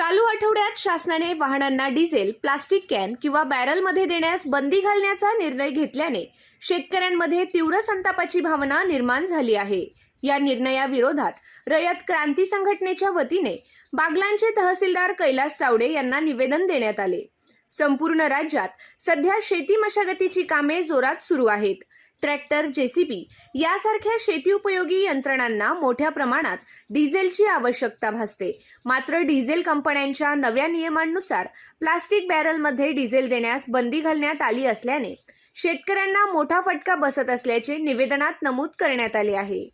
चालू आठवड्यात शासनाने वाहनांना डिझेल, प्लास्टिक कॅन किंवा बॅरलमध्ये देण्यास बंदी घालण्याचा निर्णय घेतल्याने शेतकऱ्यांमध्ये तीव्र संतापाची भावना निर्माण झाली आहे। या निर्णयाविरोधात रयत क्रांती संघटनेच्या वतीने बागलाणचे तहसीलदार कैलास चावडे यांना निवेदन देण्यात आले। संपूर्ण राज्यात सध्या शेती मशागतीची कामे जोरात सुरू आहेत। ट्रॅक्टर, जेसीबी यासारख्या शेती उपयोगी यंत्रणांना मोठ्या प्रमाणात डिझेलची आवश्यकता भासते। मात्र डिझेल कंपन्यांच्या नव्या नियमांनुसार प्लास्टिक बॅरलमध्ये डिझेल देण्यास बंदी घालण्यात आली असल्याने शेतकऱ्यांना मोठा फटका बसत असल्याचे निवेदनात नमूद करण्यात आले आहे।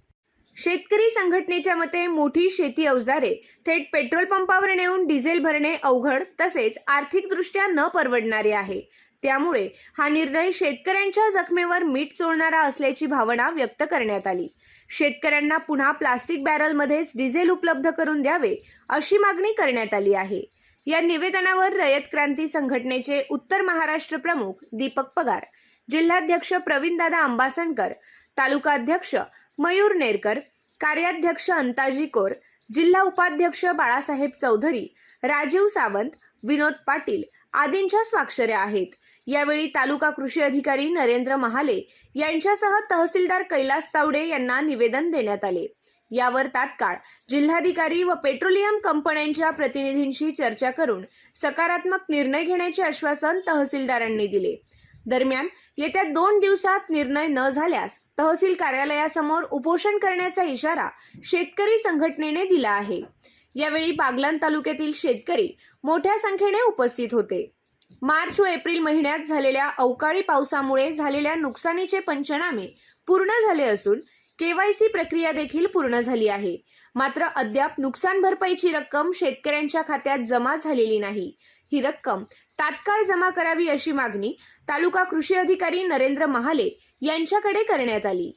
शेतकरी संघटनेच्या मते मोठी शेती अवजारे थेट पेट्रोल पंपावर नेऊन डिझेल भरणे अवघड तसेच आर्थिकदृष्ट्या न परवडणारे आहे। त्यामुळे हा निर्णय शेतकऱ्यांच्या जखमेवर मीठ चोळणारा असल्याची भावना व्यक्त करण्यात आली। शेतकऱ्यांना पुन्हा प्लास्टिक बॅरलमध्येच डिझेल उपलब्ध करून द्यावे अशी मागणी करण्यात आली आहे। या निवेदनावर रयत क्रांती संघटनेचे उत्तर महाराष्ट्र प्रमुख दीपक पगार, जिल्हाध्यक्ष प्रवीणदादा अंबासनकर, तालुका अध्यक्ष मयूर नेरकर, कार्याध्यक्ष अंताजी कोर, जिल्हा उपाध्यक्ष बाळासाहेब चौधरी, राजीव सावंत, विनोद पाटील आदींच्या स्वाक्षऱ्या आहेत। यावेळी तालुका कृषी अधिकारी नरेंद्र महाले यांच्यासह तहसीलदार कैलास चावडे यांना निवेदन देण्यात आले। यावर तात्काळ जिल्हाधिकारी व पेट्रोलियम कंपन्यांच्या प्रतिनिधींशी चर्चा करून सकारात्मक निर्णय घेण्याचे आश्वासन तहसीलदारांनी दिले। दरम्यान येत्या 2 दिवसात निर्णय न झाल्यास तहसील कार्यालयासमोर उपोषण करण्याचा इशारा शेतकरी संघटनेने दिला आहे। यावेळी बागलाण तालुक्यातील शेतकरी मोठ्या संख्येने उपस्थित होते। मार्च व एप्रिल महिन्यात झालेल्या अवकाळी पावसामुळे झालेल्या नुकसानीचे पंचनामे पूर्ण झाले असून केवायसी प्रक्रिया देखील पूर्ण झाली आहे। मात्र अद्याप नुकसान भरपाईची रक्कम शेतकऱ्यांच्या खात्यात जमा झालेली नाही। ही रक्कम तात्काळ जमा करावी अशी मागणी तालुका कृषी अधिकारी नरेंद्र महाले यांच्याकडे करण्यात आली।